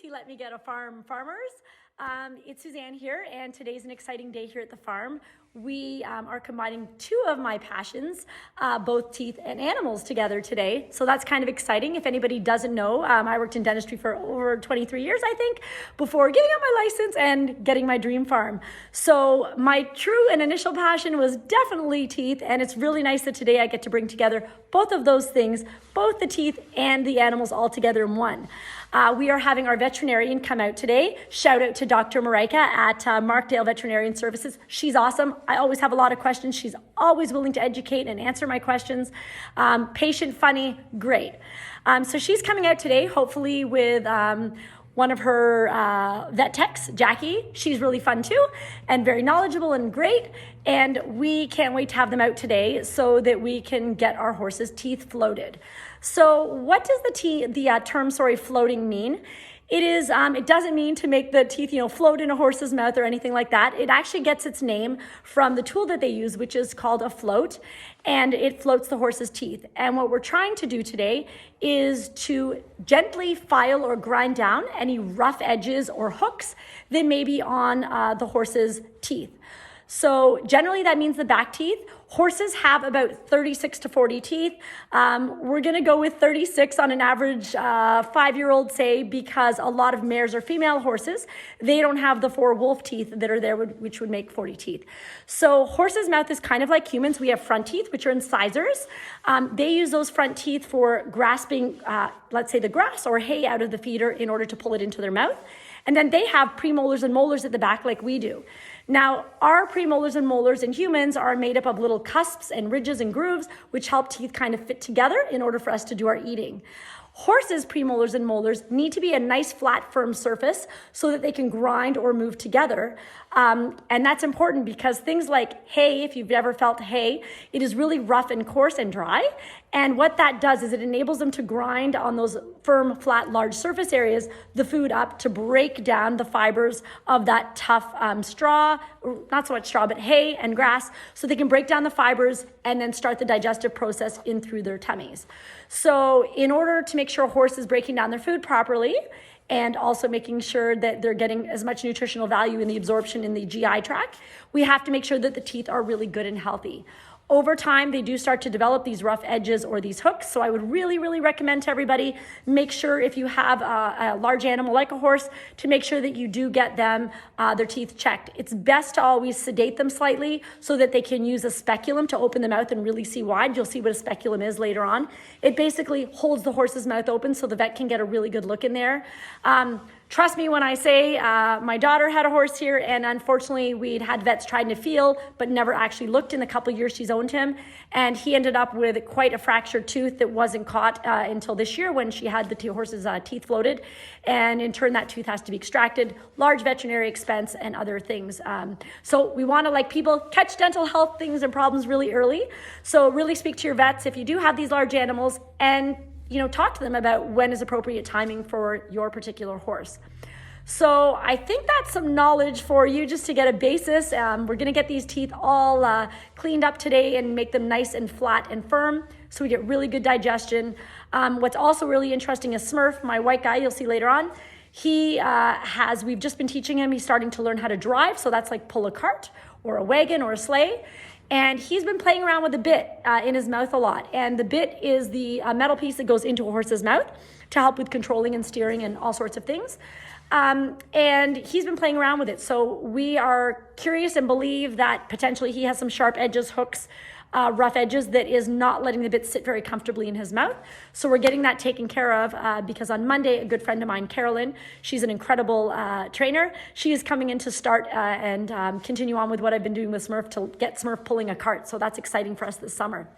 he let me get a farmers. It's Suzanne here, and today's an exciting day here at the farm. We are combining two of my passions, both teeth and animals, together today. So that's kind of exciting. If anybody doesn't know, I worked in dentistry for over 23 years, I think, before giving up my license and getting my dream farm. So my true and initial passion was definitely teeth, and it's really nice that today I get to bring together both of those things, both the teeth and the animals all together in one. We are having our veterinarian come out today. Shout out to Dr. Marika at Markdale Veterinarian Services. She's awesome. I always have a lot of questions. She's always willing to educate and answer my questions. Patient, funny, great. So she's coming out today, hopefully with one of her vet techs, Jackie. She's really fun too and very knowledgeable and great. And we can't wait to have them out today so that we can get our horses' teeth floated. So what does the term floating mean? It doesn't mean to make the teeth, float in a horse's mouth or anything like that. It actually gets its name from the tool that they use, which is called a float, and it floats the horse's teeth. And what we're trying to do today is to gently file or grind down any rough edges or hooks that may be on the horse's teeth. So generally that means the back teeth. Horses have about 36 to 40 teeth. We're gonna go with 36 on an average 5-year-old, say, because a lot of mares or female horses, they don't have the 4 wolf teeth that are there, which would make 40 teeth. So horses' mouth is kind of like humans. We have front teeth, which are incisors. They use those front teeth for grasping, let's say, the grass or hay out of the feeder in order to pull it into their mouth. And then they have premolars and molars at the back like we do. Now, our premolars and molars in humans are made up of little cusps and ridges and grooves, which help teeth kind of fit together in order for us to do our eating. Horses' premolars and molars need to be a nice, flat, firm surface so that they can grind or move together. And that's important because things like hay, if you've ever felt hay, it is really rough and coarse and dry. And what that does is it enables them to grind on those firm, flat, large surface areas, the food up to break down the fibers of that tough straw, not so much straw, but hay and grass, so they can break down the fibers and then start the digestive process in through their tummies. So in order to make sure a horse is breaking down their food properly, and also making sure that they're getting as much nutritional value in the absorption in the GI tract, we have to make sure that the teeth are really good and healthy. Over time, they do start to develop these rough edges or these hooks. So I would really, really recommend to everybody, make sure if you have a large animal like a horse, to make sure that you do get them their teeth checked. It's best to always sedate them slightly so that they can use a speculum to open the mouth and really see wide. You'll see what a speculum is later on. It basically holds the horse's mouth open so the vet can get a really good look in there. Trust me when I say my daughter had a horse here, and unfortunately we'd had vets trying to feel but never actually looked in the couple years she's owned him, and he ended up with quite a fractured tooth that wasn't caught until this year when she had the horse's teeth floated, and in turn that tooth has to be extracted, large veterinary expense and other things. So we want to, like people, catch dental health things and problems really early. So really speak to your vets if you do have these large animals, and talk to them about when is appropriate timing for your particular horse. So I think that's some knowledge for you just to get a basis. We're going to get these teeth all cleaned up today and make them nice and flat and firm so we get really good digestion. What's also really interesting is Smurf, my white guy, you'll see later on. We've just been teaching him, he's starting to learn how to drive. So that's like pull a cart or a wagon or a sleigh. And he's been playing around with the bit in his mouth a lot. And the bit is the metal piece that goes into a horse's mouth to help with controlling and steering and all sorts of things. And he's been playing around with it. So we are curious and believe that potentially he has some sharp edges, hooks, rough edges that is not letting the bit sit very comfortably in his mouth. So we're getting that taken care of because on Monday, a good friend of mine, Carolyn, she's an incredible trainer. She is coming in to start and continue on with what I've been doing with Smurf to get Smurf pulling a cart. So that's exciting for us this summer.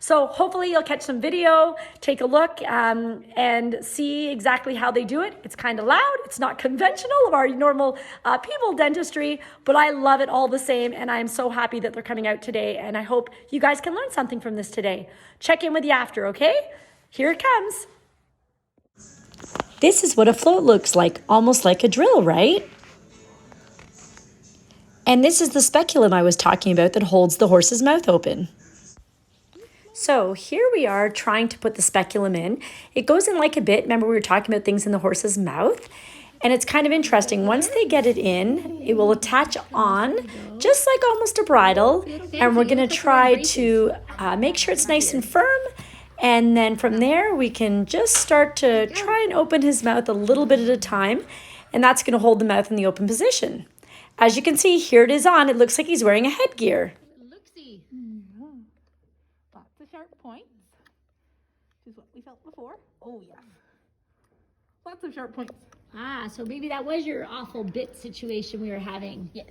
So hopefully you'll catch some video, take a look, and see exactly how they do it. It's kind of loud. It's not conventional of our normal people dentistry, but I love it all the same, and I'm so happy that they're coming out today, and I hope you guys can learn something from this today. Check in with you after, okay? Here it comes. This is what a float looks like, almost like a drill, right? And this is the speculum I was talking about that holds the horse's mouth open. So here we are trying to put the speculum in. It goes in like a bit. Remember we were talking about things in the horse's mouth. And it's kind of interesting. Once they get it in, it will attach on just like almost a bridle. And we're going to try to make sure it's nice and firm. And then from there, we can just start to try and open his mouth a little bit at a time. And that's going to hold the mouth in the open position. As you can see, here it is on. It looks like he's wearing a headgear. Looksy. Lots of sharp points, which is what we felt before. Oh, yes. Lots of sharp points. Ah, so maybe that was your awful bit situation we were having. Yes.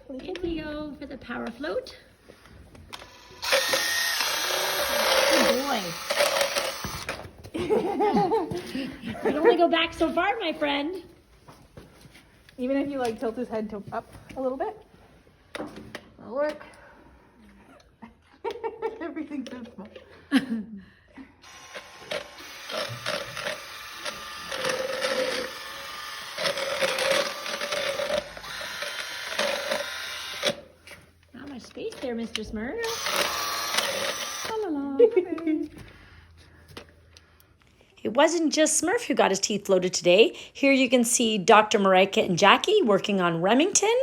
In we go for the power float. Oh boy. You can only go back so far, my friend. Even if you like tilt his head up a little bit, that'll work. Everything's so small. Not much space there, Mr. Smurf. It wasn't just Smurf who got his teeth floated today. Here you can see Dr. Marika and Jackie working on Remington,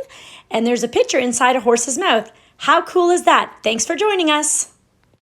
and there's a picture inside a horse's mouth. How cool is that? Thanks for joining us.